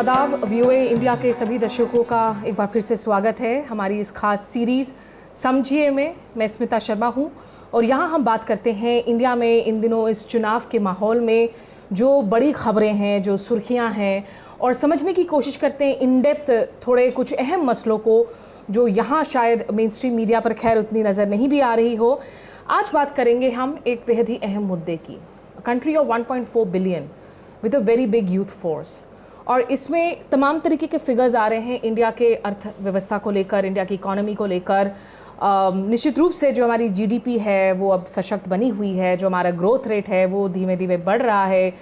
आदाब। VOA India के सभी दर्शकों का एक बार फिर से स्वागत है हमारी इस खास सीरीज़ समझिए में। मैं स्मिता शर्मा हूं और यहां हम बात करते हैं इंडिया में इन दिनों इस चुनाव के माहौल में जो बड़ी खबरें हैं, जो सुर्खियां हैं, और समझने की कोशिश करते हैं इन डेप्थ थोड़े कुछ अहम मसलों को जो यहाँ शायद मेन स्ट्रीम मीडिया पर खैर उतनी नज़र नहीं भी आ रही हो। आज बात करेंगे हम एक बेहद ही अहम मुद्दे की। Country of 1.4 billion with a very big youth force, और इसमें तमाम तरीके के फिगर्स आ रहे हैं इंडिया के अर्थव्यवस्था को लेकर, इंडिया की इकोनॉमी को लेकर। निश्चित रूप से जो हमारी जीडीपी है वो अब सशक्त बनी हुई है, जो हमारा ग्रोथ रेट है वो धीमे धीमे बढ़ रहा है।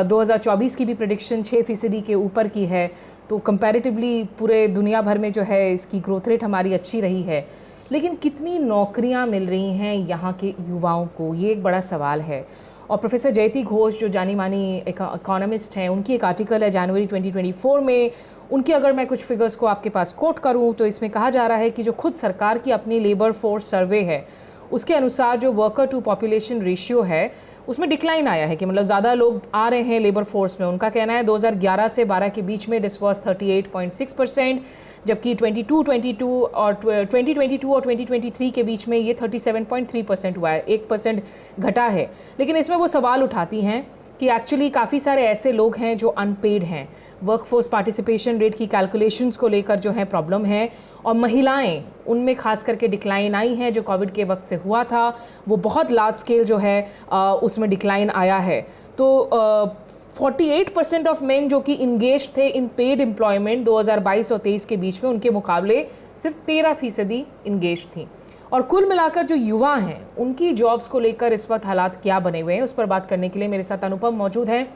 2024 की भी प्रेडिक्शन 6% के ऊपर की है, तो कंपैरेटिवली पूरे दुनिया भर में जो है इसकी ग्रोथ रेट हमारी अच्छी रही है। लेकिन कितनी नौकरियां मिल रही हैं यहाँ के युवाओं को, ये एक बड़ा सवाल है। और प्रोफेसर जयती घोष जो जानी मानी इकोनॉमिस्ट हैं, उनकी एक आर्टिकल है जनवरी 2024 में। उनकी अगर मैं कुछ फिगर्स को आपके पास कोट करूं तो इसमें कहा जा रहा है कि जो खुद सरकार की अपनी लेबर फोर्स सर्वे है उसके अनुसार जो वर्कर टू पॉपुलेशन रेशियो है उसमें डिक्लाइन आया है, कि मतलब ज़्यादा लोग आ रहे हैं लेबर फोर्स में। उनका कहना है 2011 से 12 के बीच में दिस वॉज 38.6%, जबकि 2022 और 2023 के बीच में ये 37.3% हुआ है, 1% घटा है। लेकिन इसमें वो सवाल उठाती हैं कि एक्चुअली काफ़ी सारे ऐसे लोग हैं जो अनपेड हैं। वर्कफोर्स पार्टिसिपेशन रेट की कैलकुलेशंस को लेकर जो है प्रॉब्लम है, और महिलाएं उनमें खास करके डिक्लाइन आई हैं। जो कोविड के वक्त से हुआ था वो बहुत लार्ज स्केल जो है उसमें डिक्लाइन आया है। तो 48% ऑफ मेन जो कि इंगेज थे इन पेड एम्प्लॉयमेंट 2022 और 23 के बीच में, उनके मुकाबले सिर्फ 13% इंगेज थी। और कुल मिलाकर जो युवा हैं उनकी जॉब्स को लेकर इस वक्त हालात क्या बने हुए हैं, उस पर बात करने के लिए मेरे साथ अनुपम मौजूद हैं।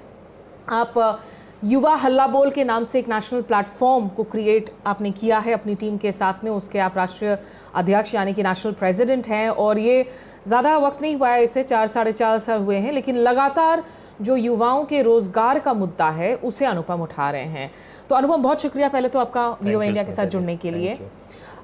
आप युवा हल्ला बोल के नाम से एक नेशनल प्लेटफॉर्म को क्रिएट आपने किया है अपनी टीम के साथ में, उसके आप राष्ट्रीय अध्यक्ष यानी कि नेशनल प्रेसिडेंट हैं। और ये ज़्यादा वक्त नहीं हुआ है, इसे 4-4.5 साल हुए हैं, लेकिन लगातार जो युवाओं के रोज़गार का मुद्दा है उसे अनुपम उठा रहे हैं। तो अनुपम, बहुत शुक्रिया पहले तो आपका वीओए इंडिया के साथ जुड़ने के लिए।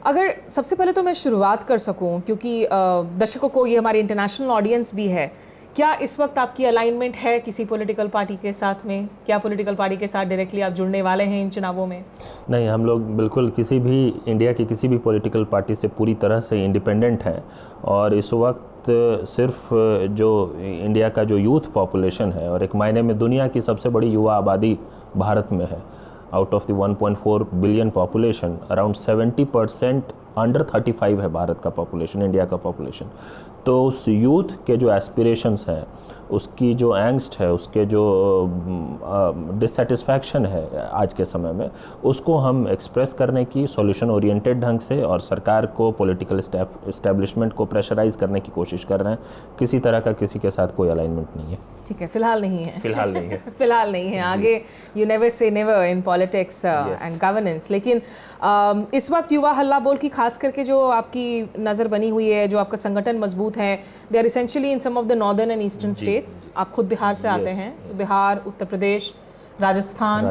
अगर सबसे पहले तो मैं शुरुआत कर सकूं, क्योंकि दर्शकों को ये हमारी इंटरनेशनल ऑडियंस भी है, क्या इस वक्त आपकी अलाइनमेंट है किसी पॉलिटिकल पार्टी के साथ में? क्या पॉलिटिकल पार्टी के साथ डायरेक्टली आप जुड़ने वाले हैं इन चुनावों में? नहीं, हम लोग बिल्कुल किसी भी इंडिया की किसी भी पॉलिटिकल पार्टी से पूरी तरह से इंडिपेंडेंट हैं। और इस वक्त सिर्फ जो इंडिया का जो यूथ पॉपुलेशन है, और एक मायने में दुनिया की सबसे बड़ी युवा आबादी भारत में है। Out of the 1.4 billion population around 70% under 35 है भारत का पॉपुलेशन, इंडिया का पॉपुलेशन। तो उस यूथ के जो एस्पिरेशंस हैं, उसकी जो एंगस्ट है, उसके जो डिससेटिस्फैक्शन है आज के समय में, उसको हम एक्सप्रेस करने की सॉल्यूशन ओरिएंटेड ढंग से और सरकार को, पॉलिटिकल इस्टेब्लिशमेंट को प्रेशराइज करने की कोशिश कर रहे हैं। किसी तरह का किसी के साथ कोई अलाइनमेंट नहीं है। ठीक है, फिलहाल नहीं है। फिलहाल नहीं है। फिलहाल नहीं है। आगे you never say never in politics and governance. लेकिन इस वक्त युवा हल्ला बोल की खास करके जो आपकी नज़र बनी हुई है, जो आपका संगठन मजबूत है, they are essentially in some of the northern and eastern states. आप खुद बिहार से आते हैं, तो Bihar, Uttar Pradesh, Rajasthan,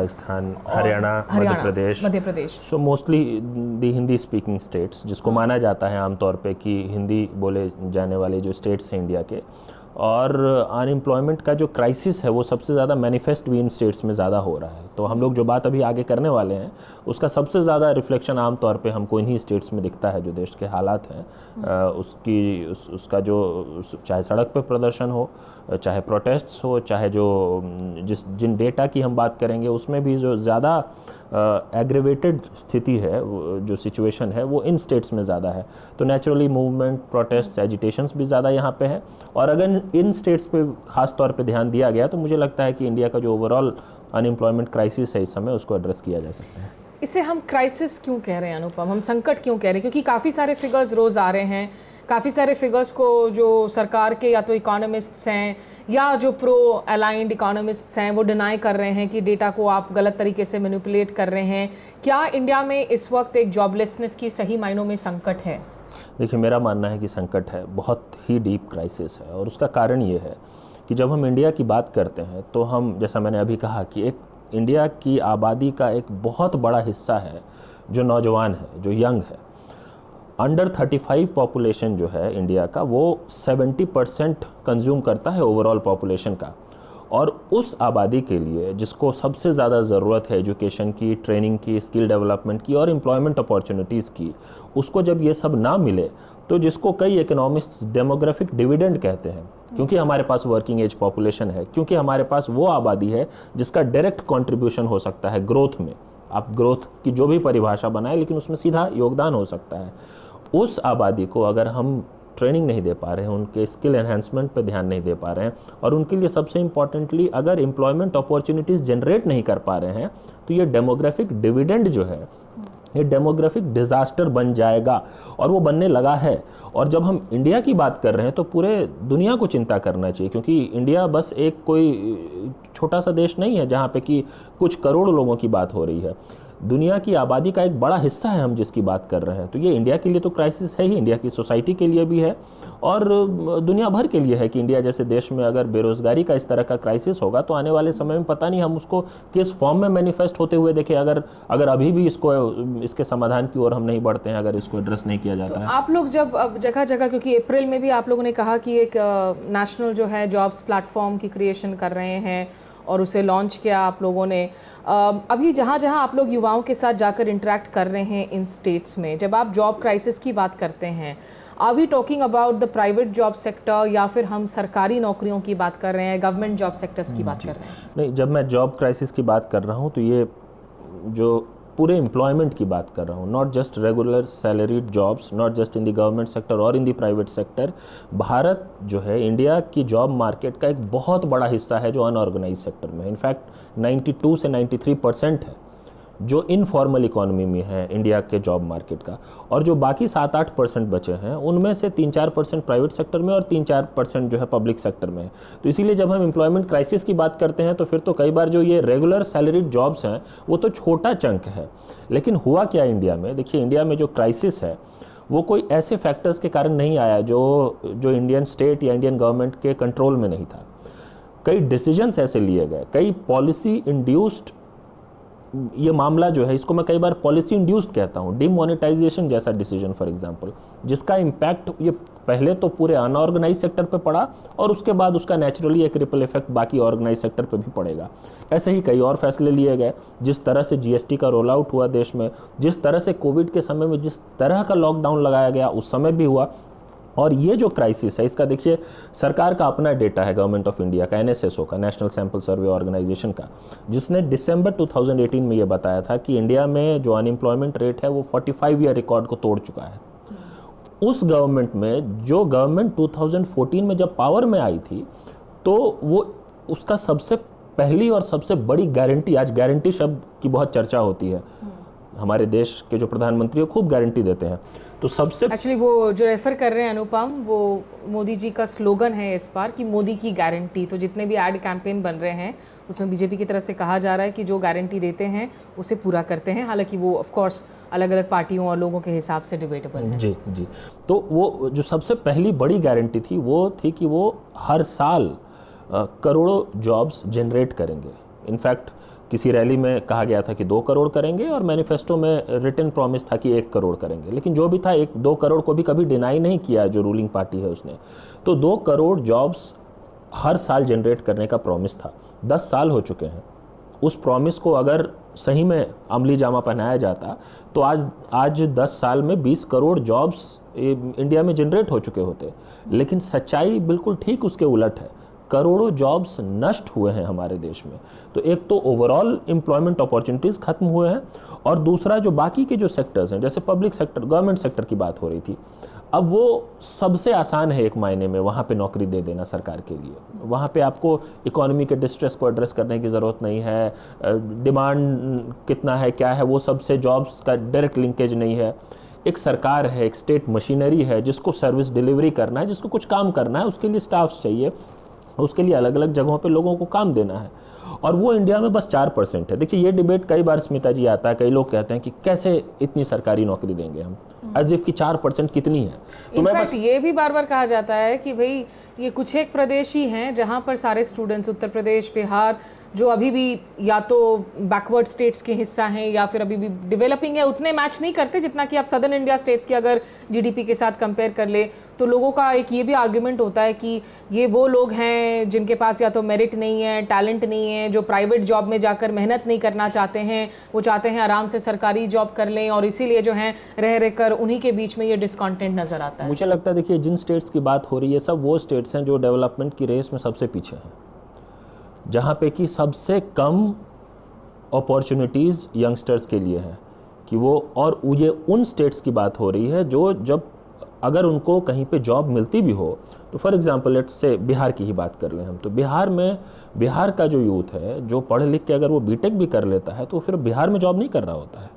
Haryana, Madhya Pradesh. So mostly the Hindi speaking states, जिसको माना जाता है आमतौर पे कि हिंदी बोले जाने वाले जो स्टेट्स हैं इंडिया के। और अनएम्प्लॉयमेंट का जो क्राइसिस है वो सबसे ज़्यादा मैनिफेस्ट भी इन स्टेट्स में ज़्यादा हो रहा है। तो हम लोग जो बात अभी आगे करने वाले हैं उसका सबसे ज़्यादा रिफ्लेक्शन आमतौर पे हमको इन्हीं स्टेट्स में दिखता है। जो देश के हालात हैं उसका जो, चाहे सड़क पे प्रदर्शन हो, चाहे प्रोटेस्ट्स हो, चाहे जो जिन डेटा की हम बात करेंगे उसमें भी जो ज़्यादा एग्रेवेटेड स्थिति है, जो सिचुएशन है वो इन स्टेट्स में ज़्यादा है। तो नेचुरली मूवमेंट, प्रोटेस्ट, एजिटेशंस भी ज़्यादा यहाँ पे है। और अगर इन स्टेट्स पे ख़ास तौर पे ध्यान दिया गया तो मुझे लगता है कि इंडिया का जो ओवरऑल अनएम्प्लॉयमेंट क्राइसिस है इस समय, उसको एड्रेस किया जा सकता है। इसे हम क्राइसिस क्यों कह रहे हैं अनुपम, हम संकट क्यों कह रहे हैं? क्योंकि काफ़ी सारे फिगर्स रोज़ आ रहे हैं, काफ़ी सारे फिगर्स को जो सरकार के या तो इकोनॉमिस्ट्स हैं या जो प्रो अलाइंड इकोनॉमिस्ट्स हैं वो डिनाई कर रहे हैं कि डेटा को आप गलत तरीके से मैनिपुलेट कर रहे हैं। क्या इंडिया में इस वक्त एक जॉबलेसनेस की सही मायनों में संकट है? देखिए, मेरा मानना है कि संकट है, बहुत ही डीप क्राइसिस है। और उसका कारण ये है कि जब हम इंडिया की बात करते हैं तो हम, जैसा मैंने अभी कहा, कि एक इंडिया की आबादी का एक बहुत बड़ा हिस्सा है जो नौजवान है, जो यंग है। अंडर 35 पॉपुलेशन जो है इंडिया का, वो 70% कंज्यूम करता है ओवरऑल पॉपुलेशन का। और उस आबादी के लिए जिसको सबसे ज़्यादा ज़रूरत है एजुकेशन की, ट्रेनिंग की, स्किल डेवलपमेंट की और एम्प्लॉयमेंट अपॉर्चुनिटीज़ की, उसको जब ये सब ना मिले तो जिसको कई इकोनॉमिस्ट्स डेमोग्राफिक डिविडेंड कहते हैं, क्योंकि हमारे पास वर्किंग एज पॉपुलेशन है, क्योंकि हमारे पास वो आबादी है जिसका डायरेक्ट कंट्रीब्यूशन हो सकता है ग्रोथ में। आप ग्रोथ की जो भी परिभाषा बनाए, लेकिन उसमें सीधा योगदान हो सकता है। उस आबादी को अगर हम ट्रेनिंग नहीं दे पा रहे हैं, उनके स्किल एनहांसमेंट पे ध्यान नहीं दे पा रहे हैं, और उनके लिए सबसे इम्पॉर्टेंटली अगर एम्प्लॉयमेंट अपॉर्चुनिटीज़ जनरेट नहीं कर पा रहे हैं, तो ये डेमोग्राफिक डिविडेंड जो है ये डेमोग्राफिक डिज़ास्टर बन जाएगा, और वो बनने लगा है। और जब हम इंडिया की बात कर रहे हैं तो पूरे दुनिया को चिंता करना चाहिए, क्योंकि इंडिया बस एक कोई छोटा सा देश नहीं है जहाँ पे कि कुछ करोड़ लोगों की बात हो रही है। दुनिया की आबादी का एक बड़ा हिस्सा है हम जिसकी बात कर रहे हैं। तो ये इंडिया के लिए तो क्राइसिस है ही, इंडिया की सोसाइटी के लिए भी है और दुनिया भर के लिए है कि इंडिया जैसे देश में अगर बेरोज़गारी का इस तरह का क्राइसिस होगा तो आने वाले समय में पता नहीं हम उसको किस फॉर्म में मैनिफेस्ट होते हुए देखें, अगर अभी भी इसके समाधान की ओर हम नहीं बढ़ते हैं, अगर इसको एड्रेस नहीं किया जाता है। आप लोग जब जगह जगह, क्योंकि अप्रैल में भी आप लोगों ने कहा कि एक नेशनल जो है जॉब्स प्लेटफॉर्म की क्रिएशन कर रहे हैं और उसे लॉन्च किया आप लोगों ने, अभी जहाँ जहाँ आप लोग युवाओं के साथ जाकर इंटरेक्ट कर रहे हैं इन स्टेट्स में, जब आप जॉब क्राइसिस की बात करते हैं, are we talking about the private job sector या फिर हम सरकारी नौकरियों की बात कर रहे हैं, गवर्नमेंट जॉब सेक्टर्स की बात कर रहे हैं? नहीं, जब मैं जॉब क्राइसिस की बात कर रहा हूँ तो ये जो पूरे एम्प्लॉयमेंट की बात कर रहा हूँ, not just regular salaried jobs, not just in the government sector और in the private sector. Bharat जो है इंडिया की जॉब मार्केट का एक बहुत बड़ा हिस्सा है जो अनऑर्गेनाइज सेक्टर में है। इनफैक्ट 92 से 93% है जो इनफॉर्मल इकोनॉमी में है इंडिया के जॉब मार्केट का, और जो बाकी 7-8% बचे हैं उनमें से 3-4% प्राइवेट सेक्टर में और 3-4% जो है पब्लिक सेक्टर में है। तो इसीलिए जब हम एम्प्लॉयमेंट क्राइसिस की बात करते हैं तो फिर तो कई बार जो ये रेगुलर सैलरीड जॉब्स हैं वो तो छोटा चंक है। लेकिन हुआ क्या इंडिया में, देखिए इंडिया में जो क्राइसिस है वो कोई ऐसे फैक्टर्स के कारण नहीं आया जो इंडियन स्टेट या इंडियन गवर्नमेंट के कंट्रोल में नहीं था। कई डिसीजंस ऐसे लिए गए, कई पॉलिसी इंड्यूस्ड, ये मामला जो है इसको मैं कई बार पॉलिसी इंड्यूस्ड कहता हूँ, डिमोनेटाइजेशन जैसा डिसीजन फॉर एग्जांपल, जिसका इम्पैक्ट ये पहले तो पूरे अनऑर्गेनाइज सेक्टर पे पड़ा और उसके बाद उसका नेचुरली एक रिपल इफेक्ट बाकी ऑर्गेनाइज सेक्टर पे भी पड़ेगा। ऐसे ही कई और फैसले लिए गए, जिस तरह से जीएसटी का रोल आउट हुआ देश में, जिस तरह से कोविड के समय में जिस तरह का लॉकडाउन लगाया गया उस समय भी हुआ। और ये जो क्राइसिस है इसका देखिए सरकार का अपना डेटा है, गवर्नमेंट ऑफ इंडिया का, एनएसएसओ का, नेशनल सैंपल सर्वे ऑर्गेनाइजेशन का, जिसने दिसंबर 2018 में ये बताया था कि इंडिया में जो अनएम्प्लॉयमेंट रेट है वो 45 ईयर रिकॉर्ड को तोड़ चुका है। उस गवर्नमेंट में, जो गवर्नमेंट 2014 में जब पावर में आई थी, तो वो उसका सबसे पहली और सबसे बड़ी गारंटी, आज गारंटी शब्द की बहुत चर्चा होती है, हमारे देश के जो प्रधानमंत्री खूब गारंटी देते हैं, तो सबसे एक्चुअली वो जो रेफर कर रहे हैं अनुपम, वो मोदी जी का स्लोगन है इस बार कि मोदी की गारंटी। तो जितने भी एड कैंपेन बन रहे हैं उसमें बीजेपी की तरफ से कहा जा रहा है कि जो गारंटी देते हैं उसे पूरा करते हैं, हालांकि वो ऑफ कोर्स अलग अलग पार्टियों और लोगों के हिसाब से डिबेटेबल है। जी जी। तो वो जो सबसे पहली बड़ी गारंटी थी वो थी कि वो हर साल करोड़ों जॉब्स जनरेट करेंगे। इनफैक्ट किसी रैली में कहा गया था कि 2 करोड़ करेंगे और मैनिफेस्टो में रिटन प्रॉमिस था कि 1 करोड़ करेंगे, लेकिन जो भी था 1-2 करोड़ को भी कभी डिनाई नहीं किया जो रूलिंग पार्टी है उसने। तो 2 करोड़ जॉब्स हर साल जनरेट करने का प्रॉमिस था। 10 साल हो चुके हैं। उस प्रॉमिस को अगर सही में अमली जामा पहनाया जाता तो आज 10 साल में 20 करोड़ जॉब्स इंडिया में जनरेट हो चुके होते। लेकिन सच्चाई बिल्कुल ठीक उसके उलट है, करोड़ों जॉब्स नष्ट हुए हैं हमारे देश में। तो एक तो ओवरऑल एम्प्लॉयमेंट अपॉर्चुनिटीज़ खत्म हुए हैं, और दूसरा जो बाकी के जो सेक्टर्स हैं, जैसे पब्लिक सेक्टर, गवर्नमेंट सेक्टर की बात हो रही थी, अब वो सबसे आसान है एक मायने में वहाँ पे नौकरी दे देना सरकार के लिए। वहाँ पे आपको इकोनॉमी के डिस्ट्रेस को एड्रेस करने की ज़रूरत नहीं है, डिमांड कितना है क्या है वो सबसे जॉब्स का डायरेक्ट लिंकेज नहीं है। एक सरकार है, एक स्टेट मशीनरी है जिसको सर्विस डिलीवरी करना है, जिसको कुछ काम करना है, उसके लिए स्टाफ चाहिए, उसके लिए अलग अलग जगहों पे लोगों को काम देना है। और वो इंडिया में बस 4% है। देखिए ये डिबेट कई बार स्मिता जी आता है, कई लोग कहते हैं कि कैसे इतनी सरकारी नौकरी देंगे हम, एज इफ कि 4% कितनी है। तो मैं बस ये भी बार बार कहा जाता है कि भाई ये कुछ एक प्रदेश ही हैं जहाँ पर सारे स्टूडेंट्स, उत्तर प्रदेश, बिहार, जो अभी भी या तो बैकवर्ड स्टेट्स के हिस्सा हैं या फिर अभी भी डेवलपिंग है, उतने मैच नहीं करते जितना कि आप सदर्न इंडिया स्टेट्स की अगर जीडीपी के साथ कंपेयर कर ले। तो लोगों का एक ये भी आर्ग्यूमेंट होता है कि ये वो लोग हैं जिनके पास या तो मेरिट नहीं है, टैलेंट नहीं है, जो प्राइवेट जॉब में जाकर मेहनत नहीं करना चाहते हैं, वो चाहते हैं आराम से सरकारी जॉब कर लें, और इसीलिए जो है रह रहकर उन्हीं के बीच में ये डिस्कॉन्टेंट नजर आता है। मुझे लगता है देखिए जिन स्टेट्स की बात हो रही है सब वो स्टेट्स हैं जो डेवलपमेंट की रेस में सबसे पीछे हैं, जहाँ पे कि सबसे कम अपॉर्चुनिटीज़ यंगस्टर्स के लिए है कि वो, और ये उन स्टेट्स की बात हो रही है जो जब अगर उनको कहीं पे जॉब मिलती भी हो तो for example let's say Bihar की ही बात कर लें हम, तो बिहार में बिहार का जो यूथ है जो पढ़ लिख के अगर वो बीटेक भी कर लेता है तो फिर बिहार में जॉब नहीं कर रहा होता है,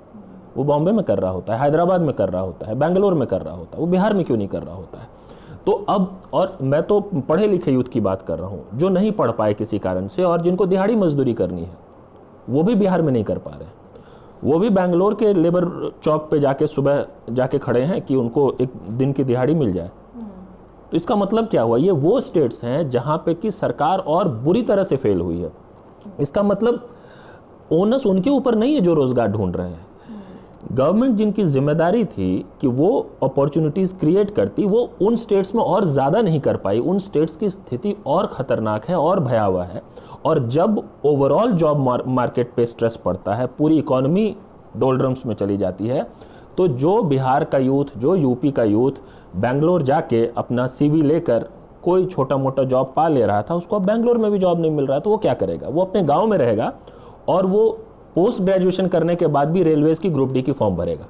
वो बॉम्बे में कर रहा होता है, हैदराबाद में कर रहा होता है, बेंगलोर में कर रहा होता है, वो बिहार में क्यों नहीं कर रहा होता है। तो अब, और मैं तो पढ़े लिखे यूथ की बात कर रहा हूँ जो नहीं पढ़ पाए किसी कारण से और जिनको दिहाड़ी मजदूरी करनी है, वो भी बिहार में नहीं कर पा रहे, वो भी बेंगलोर के लेबर चौक पे जाके सुबह जाके खड़े हैं कि उनको एक दिन की दिहाड़ी मिल जाए। तो इसका मतलब क्या हुआ, ये वो स्टेट्स हैं जहाँ पे कि सरकार और बुरी तरह से फेल हुई है। इसका मतलब ओनस उनके ऊपर नहीं है जो रोजगार ढूंढ रहे हैं, गवर्नमेंट जिनकी जिम्मेदारी थी कि वो अपॉर्चुनिटीज़ क्रिएट करती, वो उन स्टेट्स में और ज़्यादा नहीं कर पाई। उन स्टेट्स की स्थिति और ख़तरनाक है और भयावह है। और जब ओवरऑल जॉब मार्केट पे स्ट्रेस पड़ता है, पूरी इकोनॉमी डोलड्रम्स में चली जाती है, तो जो बिहार का यूथ, जो यूपी का यूथ बेंगलोर जाके अपना CV लेकर कोई छोटा मोटा जॉब पा ले रहा था, उसको अब बेंगलोर में भी जॉब नहीं मिल रहा है, तो वो क्या करेगा, वो अपने गाँव में रहेगा और वो पोस्ट ग्रेजुएशन करने के बाद भी रेलवेज की ग्रुप डी की फॉर्म भरेगा।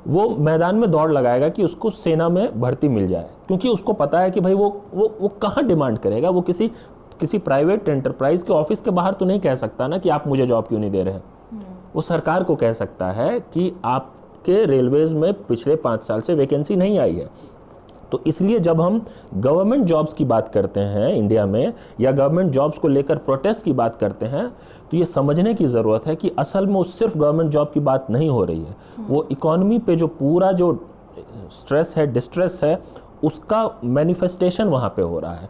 वो मैदान में दौड़ लगाएगा कि उसको सेना में भर्ती मिल जाए, क्योंकि उसको पता है कि भाई वो कहाँ डिमांड करेगा। वो किसी प्राइवेट एंटरप्राइज के ऑफिस के बाहर तो नहीं कह सकता ना कि आप मुझे जॉब क्यों नहीं दे रहे हैं। वो सरकार को कह सकता है कि आपके रेलवेज में पिछले 5 साल से वैकेंसी नहीं आई है। तो इसलिए जब हम गवर्नमेंट जॉब्स की बात करते हैं इंडिया में, या गवर्नमेंट जॉब्स को लेकर प्रोटेस्ट की बात करते हैं, तो ये समझने की ज़रूरत है कि असल में सिर्फ गवर्नमेंट जॉब की बात नहीं हो रही है, वो इकोनॉमी पे जो पूरा जो स्ट्रेस है, डिस्ट्रेस है, उसका मैनिफेस्टेशन वहाँ पे हो रहा है।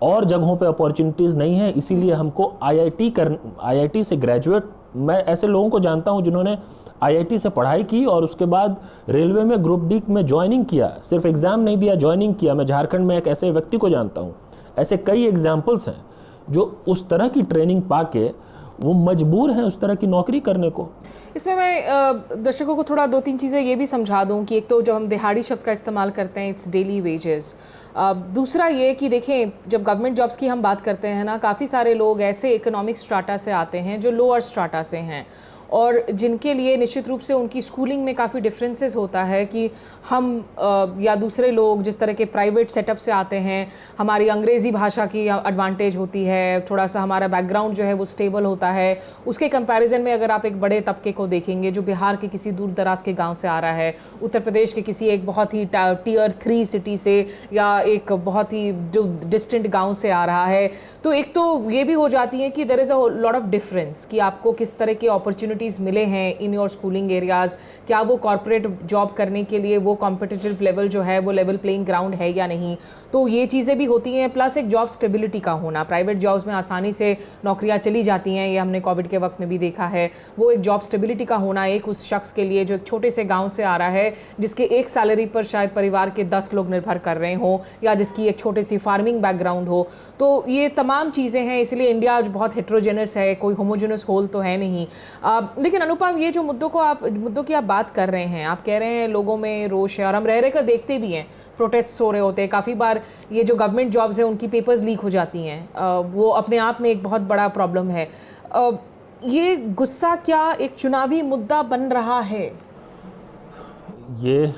और जगहों पे अपॉर्चुनिटीज़ नहीं है, इसीलिए हमको IIT से ग्रेजुएट, मैं ऐसे लोगों को जानता हूँ जिन्होंने IIT से पढ़ाई की और उसके बाद रेलवे में ग्रुप डी में ज्वाइनिंग किया, सिर्फ एग्ज़ाम नहीं दिया, ज्वाइनिंग किया। मैं झारखंड में एक ऐसे व्यक्ति को जानता हूँ, ऐसे कई एग्जाम्पल्स हैं जो उस तरह की ट्रेनिंग पाके वो मजबूर हैं उस तरह की नौकरी करने को। इसमें मैं दर्शकों को थोड़ा 2-3 चीज़ें ये भी समझा दूं कि एक तो जब हम दिहाड़ी शब्द का इस्तेमाल करते हैं, इट्स डेली वेजेस। दूसरा ये कि देखें, जब गवर्नमेंट जॉब्स की हम बात करते हैं ना, काफ़ी सारे लोग ऐसे इकोनॉमिक स्ट्राटा से आते हैं जो लोअर स्ट्राटा से हैं, और जिनके लिए निश्चित रूप से उनकी स्कूलिंग में काफ़ी डिफरेंसेस होता है कि हम या दूसरे लोग जिस तरह के प्राइवेट सेटअप से आते हैं, हमारी अंग्रेज़ी भाषा की एडवांटेज होती है, थोड़ा सा हमारा बैकग्राउंड जो है वो स्टेबल होता है। उसके कंपैरिजन में अगर आप एक बड़े तबके को देखेंगे जो बिहार के किसी दूर दराज के गांव से आ रहा है, उत्तर प्रदेश के किसी एक बहुत ही Tier 3 सिटी से या एक बहुत ही डिस्टेंट गाँव से आ रहा है, तो एक तो ये भी हो जाती है कि there is a lot of difference कि आपको किस तरह की अपॉर्चुनिटीज़ मिले हैं इन योर स्कूलिंग एरियाज़, क्या वो कॉर्पोरेट जॉब करने के लिए वो कॉम्पिटिटिव लेवल जो है वो लेवल प्लेइंग ग्राउंड है या नहीं। तो ये चीज़ें भी होती हैं, प्लस एक जॉब स्टेबिलिटी का होना। प्राइवेट जॉब्स में आसानी से नौकरियां चली जाती हैं, ये हमने कोविड के वक्त में भी देखा है। वो एक जॉब स्टेबिलिटी का होना एक उस शख्स के लिए जो एक छोटे से गाँव से आ रहा है, जिसके एक सैलरी पर शायद परिवार के 10 लोग निर्भर कर रहे हों, या जिसकी एक छोटी सी फार्मिंग बैकग्राउंड हो, तो ये तमाम चीज़ें हैं। इसलिए इंडिया आज बहुत हेट्रोजेनस है, कोई होमोजेनस होल तो है नहीं। लेकिन अनुपम, ये जो मुद्दों की आप बात कर रहे हैं, आप कह रहे हैं लोगों में रोष है, और हम रह कर देखते भी हैं, प्रोटेस्ट हो रहे होते हैं। काफ़ी बार ये जो गवर्नमेंट जॉब्स हैं उनकी पेपर्स लीक हो जाती हैं, वो अपने आप में एक बहुत बड़ा प्रॉब्लम है। ये गुस्सा क्या एक चुनावी मुद्दा बन रहा है? ये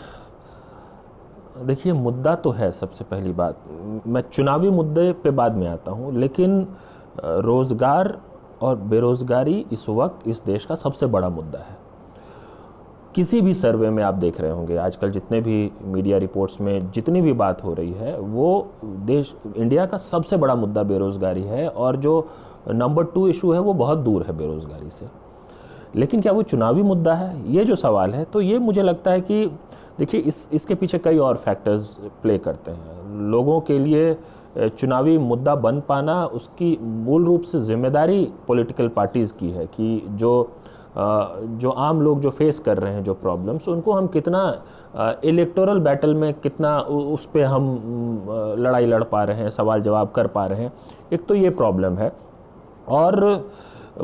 देखिए, मुद्दा तो है, सबसे पहली बात, मैं चुनावी मुद्दे पे बाद में आता हूँ, लेकिन रोज़गार और बेरोज़गारी इस वक्त इस देश का सबसे बड़ा मुद्दा है। किसी भी सर्वे में आप देख रहे होंगे आजकल, जितने भी मीडिया रिपोर्ट्स में जितनी भी बात हो रही है, वो इंडिया का सबसे बड़ा मुद्दा बेरोज़गारी है। और जो नंबर 2 इशू है वो बहुत दूर है बेरोज़गारी से। लेकिन क्या वो चुनावी मुद्दा है, ये जो सवाल है, तो ये मुझे लगता है कि देखिए इसके पीछे कई और फैक्टर्स प्ले करते हैं। लोगों के लिए चुनावी मुद्दा बन पाना, उसकी मूल रूप से जिम्मेदारी पॉलिटिकल पार्टीज़ की है कि जो आम लोग जो फेस कर रहे हैं जो प्रॉब्लम्स, उनको हम कितना इलेक्टोरल बैटल में कितना उस पे हम लड़ाई लड़ पा रहे हैं, सवाल जवाब कर पा रहे हैं। एक तो ये प्रॉब्लम है। और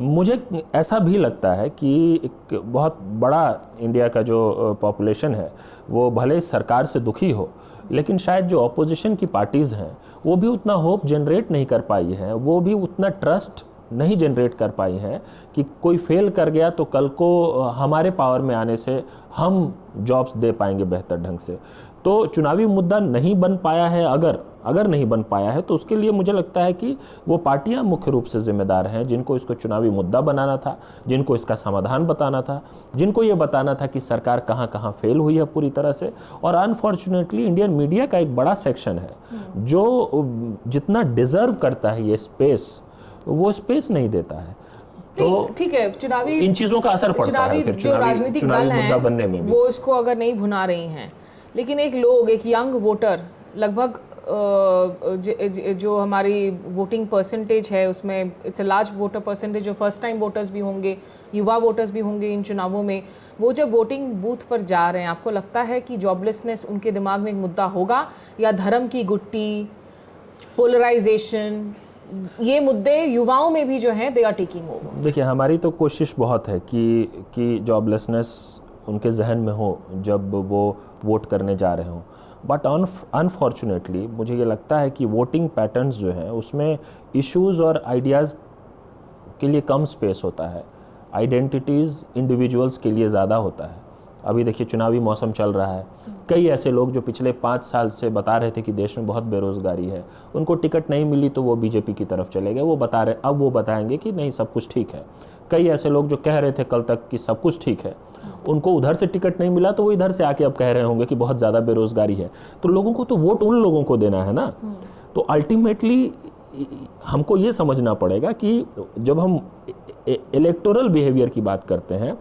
मुझे ऐसा भी लगता है कि एक बहुत बड़ा इंडिया का जो पॉपुलेशन है वो भले सरकार से दुखी हो, लेकिन शायद जो अपोजिशन की पार्टीज़ हैं वो भी उतना होप जनरेट नहीं कर पाई हैं, वो भी उतना ट्रस्ट नहीं जनरेट कर पाई हैं कि कोई फेल कर गया तो कल को हमारे पावर में आने से हम जॉब्स दे पाएंगे बेहतर ढंग से। तो चुनावी मुद्दा नहीं बन पाया है, अगर नहीं बन पाया है तो उसके लिए मुझे लगता है कि वो पार्टियां मुख्य रूप से जिम्मेदार हैं, जिनको इसको चुनावी मुद्दा बनाना था, जिनको इसका समाधान बताना था, जिनको ये बताना था कि सरकार कहाँ कहाँ फेल हुई है पूरी तरह से। और अनफॉर्चुनेटली इंडियन मीडिया का एक बड़ा सेक्शन है जो जितना डिजर्व करता है ये स्पेस, वो स्पेस नहीं देता है। तो ठीक है, चुनावी इन चीज़ों का असर पड़ता है फिर जो राजनीतिक दल मुद्दा बनने में भी। वो इसको अगर नहीं भुना रही हैं, लेकिन एक यंग वोटर लगभग जो हमारी वोटिंग परसेंटेज है उसमें it's a large voter percentage, जो फर्स्ट टाइम वोटर्स भी होंगे, युवा वोटर्स भी होंगे इन चुनावों में, वो जब वोटिंग बूथ पर जा रहे हैं, आपको लगता है कि जॉबलेसनेस उनके दिमाग में एक मुद्दा होगा, या धर्म की गुट्टी, पोलराइजेशन, ये मुद्दे युवाओं में भी जो हैं दे आर टेकिंग ओवर? देखिए, हमारी तो कोशिश बहुत है कि जॉबलेसनेस उनके जहन में हो जब वो वोट करने जा रहे हों, बट अनफॉर्चुनेटली मुझे ये लगता है कि वोटिंग पैटर्न्स जो हैं उसमें इश्यूज़ और आइडियाज़ के लिए कम स्पेस होता है, आइडेंटिटीज़ इंडिविजुअल्स के लिए ज़्यादा होता है। अभी देखिए चुनावी मौसम चल रहा है, कई ऐसे लोग जो पिछले 5 साल से बता रहे थे कि देश में बहुत बेरोज़गारी है, उनको टिकट नहीं मिली तो वो बीजेपी की तरफ चले गए, अब वो बताएंगे कि नहीं सब कुछ ठीक है। कई ऐसे लोग जो कह रहे थे कल तक कि सब कुछ ठीक है, उनको उधर से टिकट नहीं मिला तो वो इधर से आके अब कह रहे होंगे कि बहुत ज़्यादा बेरोज़गारी है। तो लोगों को तो वोट उन लोगों को देना है ना। तो अल्टीमेटली हमको ये समझना पड़ेगा कि जब हम इलेक्टोरल बिहेवियर की बात करते हैं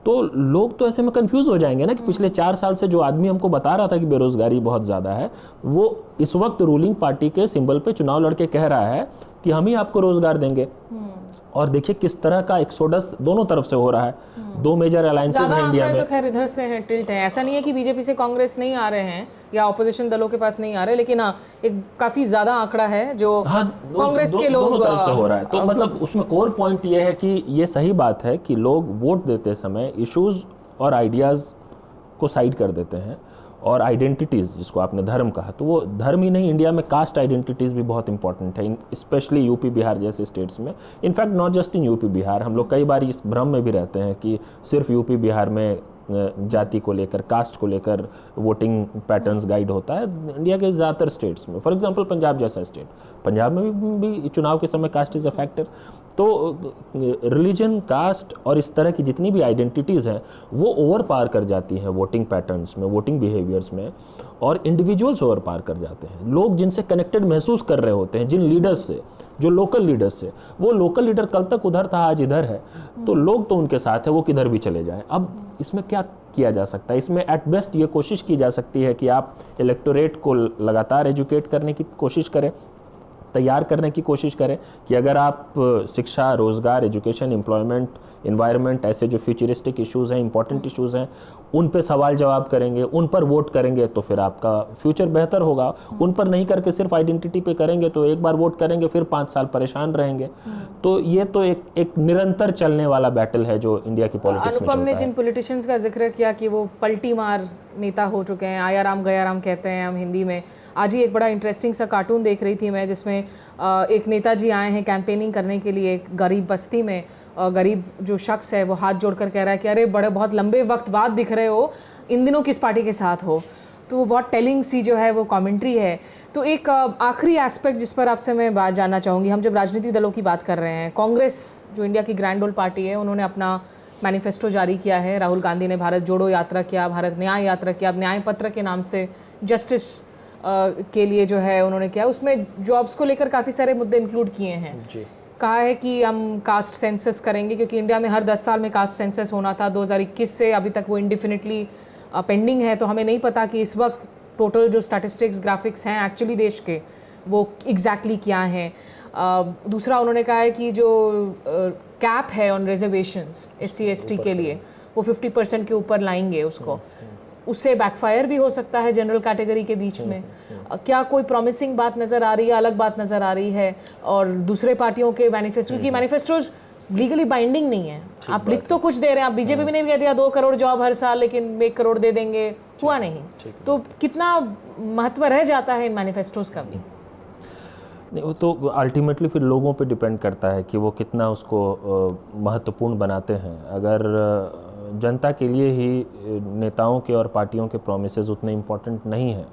तो लोग तो ऐसे में कंफ्यूज हो जाएंगे ना कि पिछले 4 साल से जो आदमी हमको बता रहा था कि बेरोजगारी बहुत ज़्यादा है, वो इस वक्त रूलिंग पार्टी के सिंबल पे चुनाव लड़के कह रहा है कि हम ही आपको रोजगार देंगे। और देखिए किस तरह का एक्सोडस दोनों तरफ से हो रहा है। 2 मेजर अलायंसेस हैं इंडिया में। तो खैर इधर से है, टिल्ट है। ऐसा नहीं है कि बीजेपी से कांग्रेस नहीं आ रहे हैं या ऑपोजिशन दलों के पास नहीं आ रहे, लेकिन हाँ एक काफी ज्यादा आंकड़ा है जो कांग्रेस के लोग दोनों तरफ से हो रहा है। तो मतलब उसमें कोर पॉइंट ये है कि ये सही बात है कि लोग वोट देते समय इश्यूज और आइडियाज को साइड कर देते हैं, और आइडेंटिटीज़ जिसको आपने धर्म कहा, तो वो धर्म ही नहीं, इंडिया में कास्ट आइडेंटिटीज़ भी बहुत इंपॉर्टेंट है, स्पेशली यूपी बिहार जैसे स्टेट्स में। In fact not just in UP Bihar, हम लोग कई बार इस भ्रम में भी रहते हैं कि सिर्फ यूपी बिहार में जाति को लेकर, कास्ट को लेकर वोटिंग पैटर्न्स गाइड होता है। इंडिया के ज़्यादातर स्टेट्स में, फॉर एग्जांपल पंजाब जैसा स्टेट, पंजाब में भी चुनाव के समय कास्ट इज़ अ फैक्टर। तो रिलीजन, कास्ट और इस तरह की जितनी भी आइडेंटिटीज़ हैं वो ओवर पार कर जाती हैं वोटिंग पैटर्न्स में, वोटिंग बिहेवियर्स में, और इंडिविजुअल्स ओवर पार कर जाते हैं। लोग जिनसे कनेक्टेड महसूस कर रहे होते हैं, जिन लीडर्स से, जो लोकल लीडर्स से, वो लोकल लीडर कल तक उधर था आज इधर है, तो लोग तो उनके साथ है, वो किधर भी चले जाएं। अब इसमें क्या किया जा सकता है? इसमें एट बेस्ट ये कोशिश की जा सकती है कि आप इलेक्टोरेट को लगातार एजुकेट करने की कोशिश करें, तैयार करने की कोशिश करें कि अगर आप शिक्षा, रोज़गार, एजुकेशन, एम्प्लॉयमेंट, एनवायरनमेंट, ऐसे जो फ्यूचरिस्टिक इश्यूज़ हैं, इंपॉर्टेंट इश्यूज़ हैं, उन पे सवाल जवाब करेंगे, उन पर वोट करेंगे तो फिर आपका फ्यूचर बेहतर होगा। उन पर नहीं करके सिर्फ आइडेंटिटी पे करेंगे तो एक बार वोट करेंगे फिर 5 साल परेशान रहेंगे। तो ये तो एक निरंतर चलने वाला बैटल है जो इंडिया की पॉलिटिक्स में चलता है। अनुपम ने जिन पॉलिटिशियंस का जिक्र किया कि वो पलटी मार नेता हो चुके हैं, आया राम गया राम कहते हैं हम हिंदी में। आज ही एक बड़ा इंटरेस्टिंग सा कार्टून देख रही थी मैं, जिसमें एक नेताजी आए हैं कैंपेनिंग करने के लिए एक गरीब बस्ती में, और गरीब जो शख्स है वो हाथ जोड़कर कह रहा है कि अरे बड़े बहुत लंबे वक्त बाद दिख रहे हो, इन दिनों किस पार्टी के साथ हो। तो वो बहुत टेलिंग सी जो है वो कमेंट्री है। तो एक आखिरी एस्पेक्ट जिस पर आपसे मैं बात जानना चाहूँगी, हम जब राजनीतिक दलों की बात कर रहे हैं, कांग्रेस जो इंडिया की ग्रैंड ओल्ड पार्टी है, उन्होंने अपना मैनिफेस्टो जारी किया है। राहुल गांधी ने भारत जोड़ो यात्रा किया, भारत न्याय यात्रा किया, अब न्याय पत्र के नाम से जस्टिस के लिए जो है उन्होंने किया, उसमें जॉब्स को लेकर काफ़ी सारे मुद्दे इंक्लूड किए हैं। कहा है कि हम कास्ट सेंसस करेंगे, क्योंकि इंडिया में हर 10 साल में कास्ट सेंसस होना था। 2021 से अभी तक वो इंडिफिनिटली पेंडिंग है, तो हमें नहीं पता कि इस वक्त टोटल जो स्टैटिस्टिक्स ग्राफिक्स हैं एक्चुअली देश के वो एग्जैक्टली क्या हैं। दूसरा उन्होंने कहा है कि जो कैप है ऑन रिजर्वेशंस SC ST के लिए वो 50% के ऊपर लाएंगे उसको, उससे बैकफायर भी हो सकता है जनरल कैटेगरी के बीच में। क्या कोई प्रॉमिसिंग बात नज़र आ रही है, अलग बात नज़र आ रही है? और दूसरे पार्टियों के मैनिफेस्टो की मैनिफेस्टोज लीगली बाइंडिंग नहीं है, आप लिख तो कुछ दे रहे हैं। आप बीजेपी भी ने भी कह दिया 2 करोड़ जॉब हर साल, लेकिन 1 करोड़ दे देंगे, हुआ नहीं। तो कितना महत्व रह जाता है इन मैनिफेस्टोज का भी? नहीं, वो तो अल्टीमेटली फिर लोगों पे डिपेंड करता है कि वो कितना उसको महत्वपूर्ण बनाते हैं। अगर जनता के लिए ही नेताओं के और पार्टियों के प्रोमिसेस उतने इम्पोर्टेंट नहीं हैं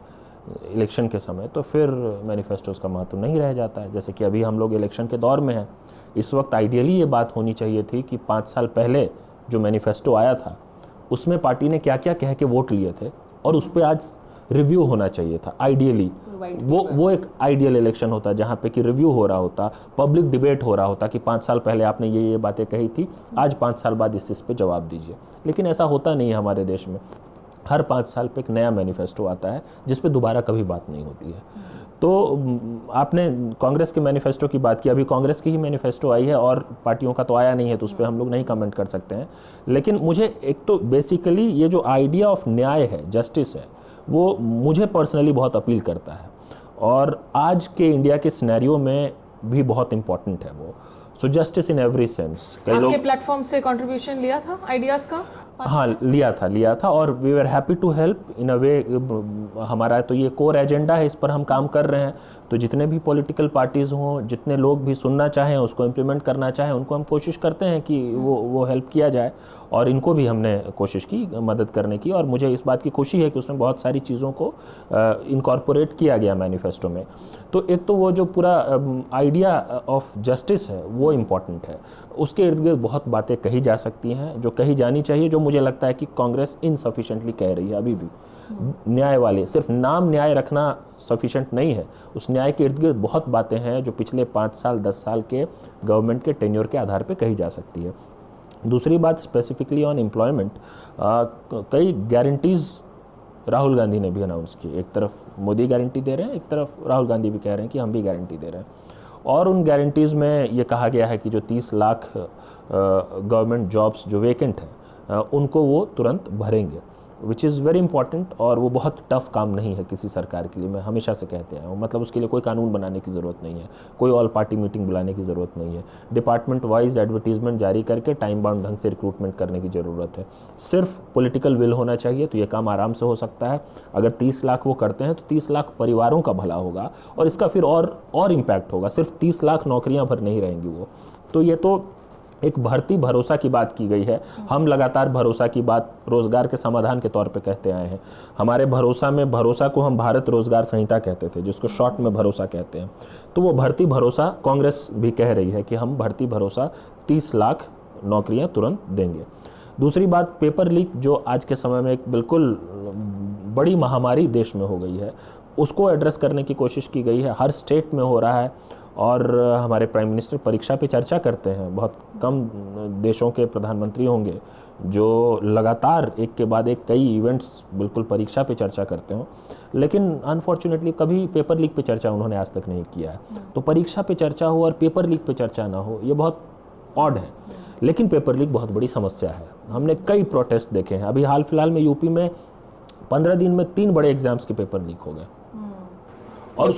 इलेक्शन के समय, तो फिर मैनिफेस्टोज का महत्व नहीं रह जाता है। जैसे कि अभी हम लोग इलेक्शन के दौर में हैं, इस वक्त आइडियली ये बात होनी चाहिए थी कि 5 साल पहले जो मैनिफेस्टो आया था उसमें पार्टी ने क्या क्या कह के वोट लिए थे और उस पर आज रिव्यू होना चाहिए था। आइडियली वो एक आइडियल इलेक्शन होता जहाँ पे कि रिव्यू हो रहा होता, पब्लिक डिबेट हो रहा होता कि 5 साल पहले आपने ये बातें कही थी, आज 5 साल बाद इस पे जवाब दीजिए। लेकिन ऐसा होता नहीं है हमारे देश में। हर 5 साल पे एक नया मैनिफेस्टो आता है जिस पे दोबारा कभी बात नहीं होती है। तो आपने कांग्रेस के मैनिफेस्टो की बात की, अभी कांग्रेस की ही मैनिफेस्टो आई है और पार्टियों का तो आया नहीं है, तो उस पर हम लोग नहीं कमेंट कर सकते हैं। लेकिन मुझे एक तो बेसिकली ये जो आइडिया ऑफ न्याय है, जस्टिस है, वो मुझे पर्सनली बहुत अपील करता है और आज के इंडिया के सिनेरियो में भी बहुत इम्पॉर्टेंट है वो। सो जस्टिस इन एवरी सेंस। कई लोग प्लेटफॉर्म से कंट्रीब्यूशन लिया था आइडियाज़ का? हाँ, लिया था और we are happy to help in a way. हमारा तो ये कोर एजेंडा है, इस पर हम काम कर रहे हैं। तो जितने भी पॉलिटिकल पार्टीज़ हों, जितने लोग भी सुनना चाहें, उसको इम्प्लीमेंट करना चाहें, उनको हम कोशिश करते हैं कि वो हेल्प किया जाए। और इनको भी हमने कोशिश की मदद करने की, और मुझे इस बात की खुशी है कि उसमें बहुत सारी चीज़ों को इनकॉर्पोरेट किया गया मैनिफेस्टो में। तो एक तो वो जो पूरा आइडिया ऑफ जस्टिस है वो इम्पॉर्टेंट है, उसके इर्द गिर्द बहुत बातें कही जा सकती हैं जो कही जानी चाहिए, जो मुझे लगता है कि कांग्रेस इनसफिशेंटली कह रही है अभी भी। न्याय वाले सिर्फ नाम न्याय रखना सफिशेंट नहीं है, उस न्याय के इर्द गिर्द बहुत बातें हैं जो पिछले 5 साल 10 साल के गवर्नमेंट के टेन्योर के आधार पे कही जा सकती है। दूसरी बात स्पेसिफिकली ऑन एम्प्लॉयमेंट, कई गारंटीज़ राहुल गांधी ने भी अनाउंस की। एक तरफ मोदी गारंटी दे रहे हैं, एक तरफ राहुल गांधी भी कह रहे हैं कि हम भी गारंटी दे रहे हैं। और उन गारंटीज़ में ये कहा गया है कि जो 30 लाख गवर्नमेंट जॉब्स जो वेकेंट हैं उनको वो तुरंत भरेंगे, विच इज़ वेरी इंपॉर्टेंट। और वो बहुत टफ काम नहीं है किसी सरकार के लिए, मैं हमेशा से कहते आया हूँ। मतलब उसके लिए कोई कानून बनाने की ज़रूरत नहीं है, कोई ऑल पार्टी मीटिंग बुलाने की ज़रूरत नहीं है, डिपार्टमेंट वाइज एडवर्टीजमेंट जारी करके टाइम बाउंड ढंग से रिक्रूटमेंट करने की ज़रूरत है। सिर्फ पॉलिटिकल विल होना चाहिए तो ये काम आराम से हो सकता है। अगर 30 लाख वो करते हैं तो 30 लाख परिवारों का भला होगा और इसका फिर और इम्पैक्ट होगा। सिर्फ 30 लाख नौकरियाँ भर नहीं रहेंगी वो। तो ये तो एक भर्ती भरोसा की बात की गई है। हम लगातार भरोसा की बात रोजगार के समाधान के तौर पे कहते आए हैं। हमारे भरोसा को हम भारत रोजगार संहिता कहते थे, जिसको शॉर्ट में भरोसा कहते हैं। तो वो भर्ती भरोसा कांग्रेस भी कह रही है कि हम भर्ती भरोसा 30 लाख नौकरियां तुरंत देंगे। दूसरी बात, पेपर लीक जो आज के समय में एक बिल्कुल बड़ी महामारी देश में हो गई है, उसको एड्रेस करने की कोशिश की गई है। हर स्टेट में हो रहा है और हमारे प्राइम मिनिस्टर परीक्षा पे चर्चा करते हैं। बहुत कम देशों के प्रधानमंत्री होंगे जो लगातार एक के बाद एक कई इवेंट्स बिल्कुल परीक्षा पे चर्चा करते हों, लेकिन अनफॉर्चुनेटली कभी पेपर लीक पे चर्चा उन्होंने आज तक नहीं किया है। तो परीक्षा पे चर्चा हो और पेपर लीक पे चर्चा ना हो, ये बहुत ऑड है। लेकिन पेपर लीक बहुत बड़ी समस्या है। हमने कई प्रोटेस्ट देखे हैं। अभी हाल फिलहाल में यूपी में 15 दिन में 3 बड़े एग्जाम्स के पेपर लीक हो गए। और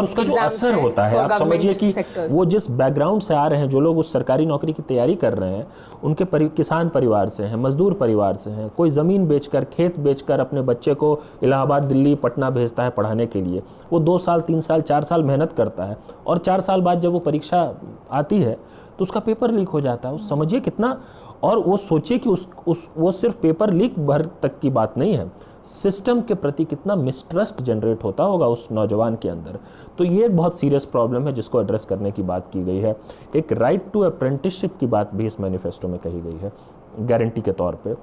उसका जो असर होता है, आप समझिए कि वो जिस बैकग्राउंड से आ रहे हैं, जो लोग उस सरकारी नौकरी की तैयारी कर रहे हैं, उनके किसान परिवार से हैं, मजदूर परिवार से हैं, कोई ज़मीन बेचकर, खेत बेचकर अपने बच्चे को इलाहाबाद, दिल्ली, पटना भेजता है पढ़ाने के लिए। वो 2 साल, 3 साल, 4 साल मेहनत करता है और 4 साल बाद जब वो परीक्षा आती है तो उसका पेपर लीक हो जाता है। उस समझिए कितना, और वो सोचिए कि वो सिर्फ पेपर लीक भर तक की बात नहीं है, सिस्टम के प्रति कितना मिसट्रस्ट जनरेट होता होगा उस नौजवान के अंदर। तो ये एक बहुत सीरियस प्रॉब्लम है जिसको एड्रेस करने की बात की गई है। एक राइट टू अप्रेंटिसशिप की बात भी इस मैनिफेस्टो में कही गई है गारंटी के तौर पे।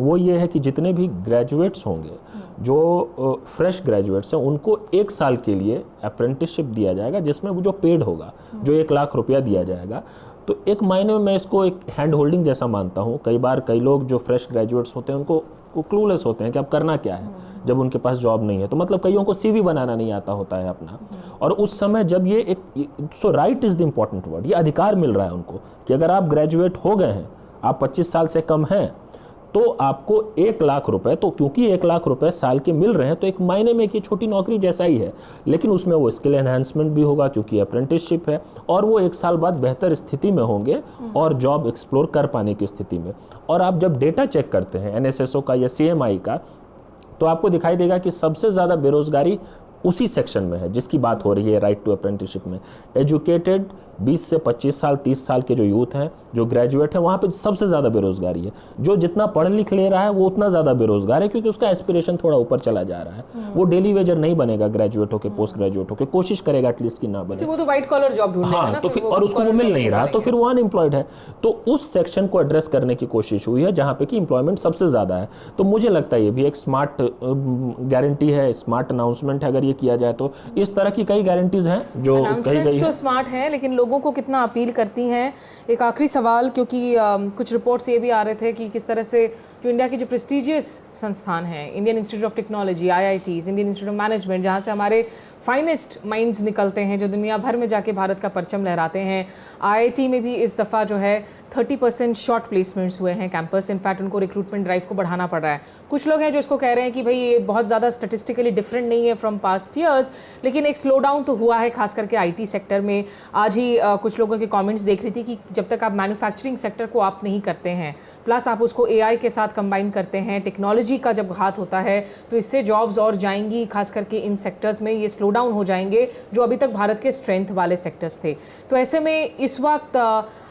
वो ये है कि जितने भी ग्रेजुएट्स होंगे, जो फ्रेश ग्रेजुएट्स हैं, उनको 1 साल के लिए अप्रेंटिसशिप दिया जाएगा, जिसमें वो जो पेड होगा, जो 1 लाख रुपया दिया जाएगा। तो एक मायने में मैं इसको एक हैंड होल्डिंग जैसा मानता हूँ। कई बार कई लोग जो फ्रेश ग्रेजुएट्स होते हैं उनको वो क्लूलेस होते हैं कि अब करना क्या है जब उनके पास जॉब नहीं है। तो मतलब कईयों को CV बनाना नहीं आता होता है अपना, और उस समय जब ये एक so right is the important word, ये अधिकार मिल रहा है उनको कि अगर आप ग्रेजुएट हो गए हैं, आप 25 साल से कम हैं, तो आपको 1 लाख रुपए, तो क्योंकि 1 लाख रुपए साल के मिल रहे हैं तो एक मायने में कि छोटी नौकरी जैसा ही है, लेकिन उसमें वो स्किल एनहांसमेंट भी होगा क्योंकि अप्रेंटिसशिप है, और वो 1 साल बाद बेहतर स्थिति में होंगे और जॉब एक्सप्लोर कर पाने की स्थिति में। और आप जब डेटा चेक करते हैं NSSO का या CMI का, तो आपको दिखाई देगा कि सबसे ज़्यादा बेरोजगारी उसी सेक्शन में है जिसकी बात हो रही है राइट टू अप्रेंटिसशिप में। एजुकेटेड 20 से 25 साल 30 साल के जो यूथ हैं, जो ग्रेजुएट हैं, वहाँ पे सबसे ज़्यादा बेरोजगारी है। जो जितना पढ़ लिख ले रहा है वो उतना ज़्यादा बेरोजगार है, क्योंकि उसका एस्पिरेशन थोड़ा ऊपर चला जा रहा है। वो डेली वेजर नहीं बनेगा ग्रेजुएट होकर, पोस्ट ग्रेजुएट होकर, कोशिश करेगा एटलीस्ट कि ना बने। वो तो व्हाइट कॉलर जॉब ढूंढेगा हाँ, ना, तो फिर और उसको वो मिल नहीं रहा, तो फिर वो अनएम्प्लॉयड है। तो उस सेक्शन को एड्रेस करने की कोशिश हुई है जहाँ पे कि एम्प्लॉयमेंट सबसे ज़्यादा है। तो मुझे लगता है ये भी एक स्मार्ट गारंटी है, स्मार्ट अनाउंसमेंट है अगर ये किया जाए तो। इस तरह की कई गारंटीज हैं जो कही गई तो स्मार्ट है, लेकिन लोगों को कितना अपील करती हैं। एक आखिरी सवाल, क्योंकि कुछ रिपोर्ट्स ये भी आ रहे थे कि किस तरह से जो इंडिया की जो प्रेस्टिजियस संस्थान हैं, Indian institute of technology, IITs, Indian institute of management, जहाँ से हमारे फाइनेस्ट माइंड्स निकलते हैं जो दुनिया भर में जाके भारत का परचम लहराते हैं, IIT में भी इस दफ़ा जो है 30% शॉर्ट प्लेसमेंट्स हुए हैं कैंपस। इनफैक्ट उनको रिक्रूटमेंट ड्राइव को बढ़ाना पड़ रहा है। कुछ लोग हैं जो इसको कह रहे हैं कि भाई ये बहुत ज़्यादा स्टेटिस्टिकली डिफरेंट नहीं है फ्रॉम पास्ट ईयर्स, लेकिन एक स्लो डाउन तो हुआ है खास करके IT सेक्टर में। आज ही कुछ लोगों के कमेंट्स देख रही थी कि जब तक आप मैन्युफैक्चरिंग सेक्टर को आप नहीं करते हैं, प्लस आप उसको AI के साथ कंबाइन करते हैं, टेक्नोलॉजी का जब हाथ होता है, तो इससे जॉब्स और जाएंगी, खास करके इन सेक्टर्स में ये स्लो डाउन हो जाएंगे जो अभी तक भारत के स्ट्रेंथ वाले सेक्टर्स थे। तो ऐसे में इस वक्त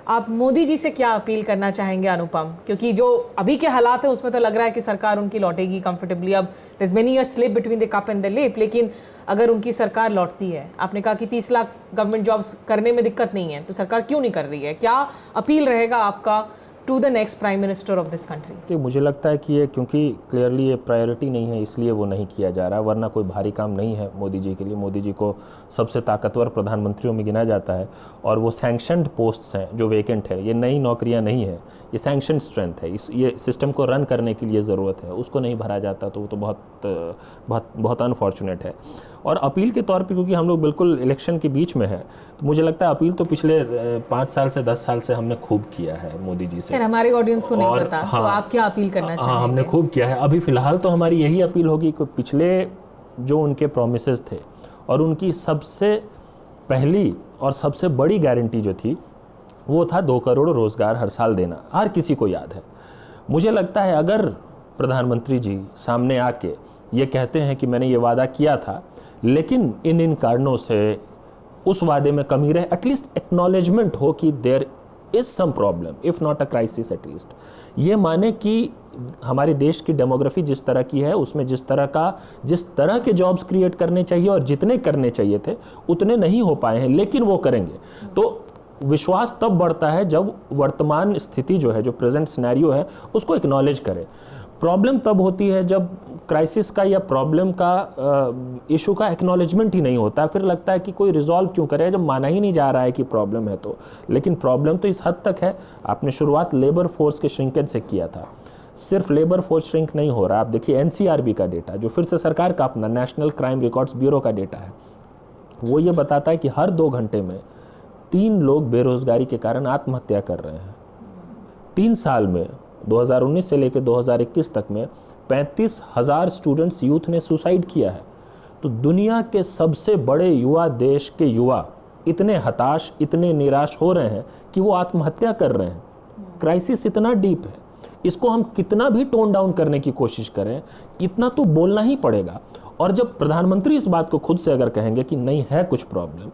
आप मोदी जी से क्या अपील करना चाहेंगे अनुपम? क्योंकि जो अभी के हालात है उसमें तो लग रहा है कि सरकार उनकी लौटेगी कंफर्टेबली। अब there is many a slip between the cup and the lip, लेकिन अगर उनकी सरकार लौटती है, आपने कहा कि 30 लाख गवर्नमेंट जॉब्स करने में दिक्कत नहीं है, तो सरकार क्यों नहीं कर रही है? क्या अपील रहेगा आपका to the next prime minister of this country? तो मुझे लगता है कि ये क्योंकि क्लियरली ये प्रायोरिटी नहीं है इसलिए वो नहीं किया जा रहा, वरना कोई भारी काम नहीं है मोदी जी के लिए। मोदी जी को सबसे ताकतवर प्रधानमंत्रियों में गिना जाता है, और वो सैंक्शनड पोस्ट्स हैं जो वेकेंट है, ये नई नौकरियां नहीं है, ये सैंक्शनड स्ट्रेंथ है। ये सिस्टम को रन करने के लिए ज़रूरत है, उसको नहीं भरा जाता तो वो तो बहुत अनफॉर्चुनेट है। और अपील के तौर पे, क्योंकि हम लोग बिल्कुल इलेक्शन के बीच में है, तो मुझे लगता है अपील तो पिछले 5 साल से 10 साल से हमने खूब किया है मोदी जी से। हमारे ऑडियंस को नहीं पता, तो आप क्या अपील करना चाहेंगे? हाँ, हमने खूब किया है। अभी फ़िलहाल तो हमारी यही अपील होगी कि पिछले जो उनके प्रोमिसेस थे और उनकी सबसे पहली और सबसे बड़ी गारंटी जो थी वो था 2 करोड़ रोज़गार हर साल देना। हर किसी को याद है। मुझे लगता है अगर प्रधानमंत्री जी सामने आके ये कहते हैं कि मैंने ये वादा किया था, लेकिन इन कारणों से उस वादे में कमी रहे, एटलीस्ट एक्नॉलेजमेंट हो कि there is some problem, if not a crisis at least. ये माने कि हमारे देश की डेमोग्राफी जिस तरह की है, उसमें जिस तरह के जॉब्स क्रिएट करने चाहिए और जितने करने चाहिए थे उतने नहीं हो पाए हैं, लेकिन वो करेंगे। तो विश्वास तब बढ़ता है जब वर्तमान स्थिति जो है, जो प्रेजेंट सिनेरियो है, उसको एक्नॉलेज करें। प्रॉब्लम तब होती है जब क्राइसिस का या प्रॉब्लम का इशू का एक्नॉलेजमेंट ही नहीं होता, फिर लगता है कि कोई रिजॉल्व क्यों करे जब माना ही नहीं जा रहा है कि प्रॉब्लम है तो। लेकिन प्रॉब्लम तो इस हद तक है। आपने शुरुआत लेबर फोर्स के श्रिंकेज से किया था, सिर्फ लेबर फोर्स श्रिंक नहीं हो रहा। आप देखिए NCRB का डेटा, जो फिर से सरकार का अपना नेशनल क्राइम रिकॉर्ड्स ब्यूरो का डेटा है, वो ये बताता है कि हर 2 घंटे में 3 लोग बेरोजगारी के कारण आत्महत्या कर रहे हैं। 3 साल में 2019 से लेकर 2021 तक में 35,000 स्टूडेंट्स यूथ ने सुसाइड किया है। तो दुनिया के सबसे बड़े युवा देश के युवा इतने हताश, इतने निराश हो रहे हैं कि वो आत्महत्या कर रहे हैं। क्राइसिस इतना डीप है, इसको हम कितना भी टोन डाउन करने की कोशिश करें, इतना तो बोलना ही पड़ेगा। और जब प्रधानमंत्री इस बात को खुद से अगर कहेंगे कि नहीं है कुछ प्रॉब्लम,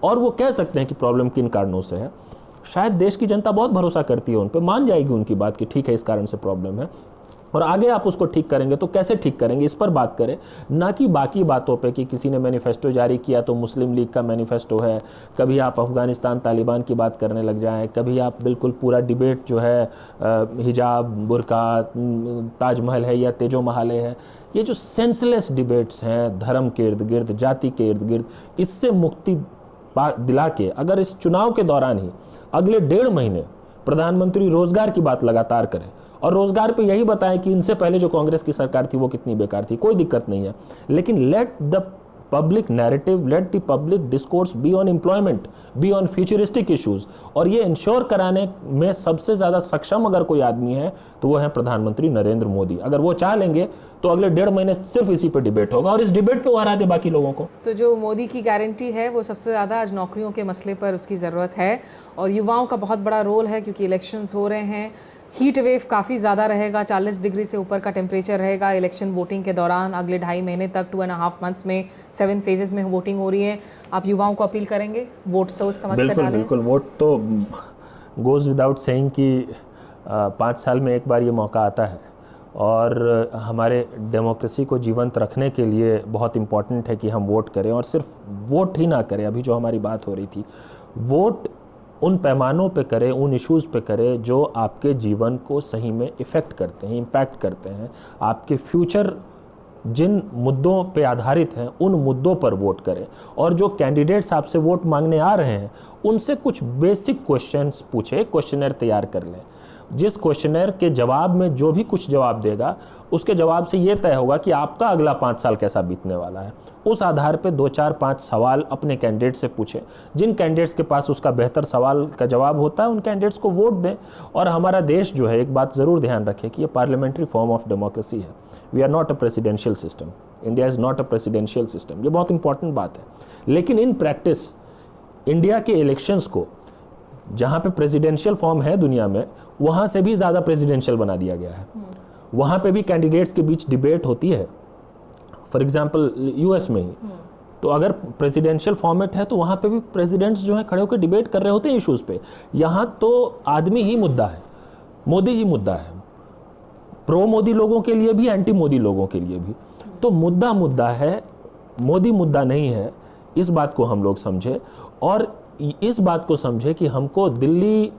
और वो कह सकते हैं कि प्रॉब्लम किन कारणों से है, शायद देश की जनता बहुत भरोसा करती है उन पर, मान जाएगी उनकी बात कि ठीक है इस कारण से प्रॉब्लम है। और आगे आप उसको ठीक करेंगे तो कैसे ठीक करेंगे, इस पर बात करें, ना कि बाकी बातों पे कि किसी ने मैनिफेस्टो जारी किया तो मुस्लिम लीग का मैनिफेस्टो है, कभी आप अफ़गानिस्तान तालिबान की बात करने लग जाएं, कभी आप बिल्कुल पूरा डिबेट जो है हिजाब, बुर्का, ताजमहल है या तेजो महाले है, ये जो सेंसलेस डिबेट्स हैं धर्म के इर्द गिर्द, जाति के इर्द गिर्द, इससे मुक्ति दिला के अगर इस चुनाव के दौरान ही अगले 1.5 महीने प्रधानमंत्री रोजगार की बात लगातार करें और रोजगार पे यही बताएं कि इनसे पहले जो कांग्रेस की सरकार थी वो कितनी बेकार थी, कोई दिक्कत नहीं है, लेकिन let the public narrative, let the public discourse be on employment, be on futuristic issues. और ये इंश्योर कराने में सबसे ज़्यादा सक्षम अगर कोई आदमी है तो वो है प्रधानमंत्री नरेंद्र मोदी। अगर वो चाह लेंगे तो अगले 1.5 महीने सिर्फ इसी पे डिबेट होगा और इस डिबेट पे वो हरा दे बाकी लोगों को। तो जो मोदी की गारंटी है वो सबसे ज़्यादा आज नौकरियों के मसले पर उसकी ज़रूरत है और युवाओं का बहुत बड़ा रोल है, क्योंकि इलेक्शंस हो रहे हैं, हीट वेव काफ़ी ज़्यादा रहेगा, 40 डिग्री से ऊपर का टेम्परेचर रहेगा इलेक्शन वोटिंग के दौरान। अगले 2.5 महीने तक, 2.5 मंथ्स में 7 फेजेस में वोटिंग हो रही है। आप युवाओं को अपील करेंगे वोट सोच समझ कर डालें? बिल्कुल, वोट तो गोज़ विदाउट सेइंग कि 5 साल में एक बार ये मौका आता है और हमारे डेमोक्रेसी को जीवंत रखने के लिए बहुत इम्पॉर्टेंट है कि हम वोट करें, और सिर्फ वोट ही ना करें। अभी जो हमारी बात हो रही थी, वोट उन पैमानों पे करें, उन इश्यूज़ पे करें जो आपके जीवन को सही में इफ़ेक्ट करते हैं, इम्पैक्ट करते हैं, आपके फ्यूचर जिन मुद्दों पे आधारित हैं उन मुद्दों पर वोट करें। और जो कैंडिडेट्स आपसे वोट मांगने आ रहे हैं उनसे कुछ बेसिक क्वेश्चंस पूछे, क्वेश्चनर तैयार कर लें। जिस क्वेश्चनर के जवाब में जो भी कुछ जवाब देगा उसके जवाब से ये तय होगा कि आपका अगला 5 साल कैसा बीतने वाला है। उस आधार पे 2, 4, 5 सवाल अपने कैंडिडेट से पूछें। जिन कैंडिडेट्स के पास उसका बेहतर सवाल का जवाब होता है उन कैंडिडेट्स को वोट दें। और हमारा देश जो है, एक बात ज़रूर ध्यान रखें कि ये पार्लियामेंट्री फॉर्म ऑफ डेमोक्रेसी है। We are not a presidential system, India is not a presidential system. ये बहुत इंपॉर्टेंट बात है। लेकिन इन प्रैक्टिस इंडिया के इलेक्शंस को, जहाँ पे प्रेसिडेंशियल फॉर्म है दुनिया में, वहाँ से भी ज़्यादा प्रेसिडेंशियल बना दिया गया है। वहाँ पे भी कैंडिडेट्स के बीच डिबेट होती है, फॉर एग्जांपल यूएस में ही। तो अगर प्रेसिडेंशियल फॉर्मेट है तो वहाँ पे भी प्रेसिडेंट्स जो है खड़े होकर डिबेट कर रहे होते हैं इश्यूज़ पे। यहाँ तो आदमी ही मुद्दा है, मोदी ही मुद्दा है, प्रो मोदी लोगों के लिए भी, एंटी मोदी लोगों के लिए भी। तो मुद्दा है, मोदी मुद्दा नहीं है। इस बात को हम लोग समझे और इस बात को समझे कि हमको दिल्ली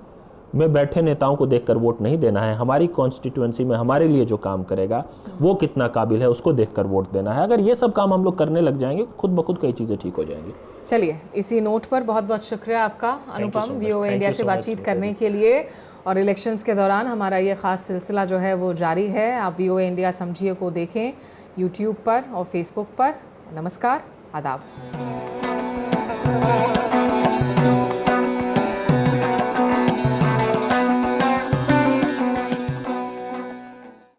में बैठे नेताओं को देखकर वोट नहीं देना है। हमारी कॉन्स्टिट्यूएंसी में हमारे लिए जो काम करेगा वो कितना काबिल है उसको देखकर वोट देना है। अगर ये सब काम हम लोग करने लग जाएंगे, खुद ब खुद कई चीज़ें ठीक हो जाएंगी। चलिए, इसी नोट पर बहुत बहुत शुक्रिया आपका अनुपम, VOA इंडिया से बातचीत करने के लिए। और इलेक्शंस के दौरान हमारा ये ख़ास सिलसिला जो है वो जारी है। आप VOA इंडिया समझिए को देखें YouTube पर और Facebook पर। नमस्कार, आदाब।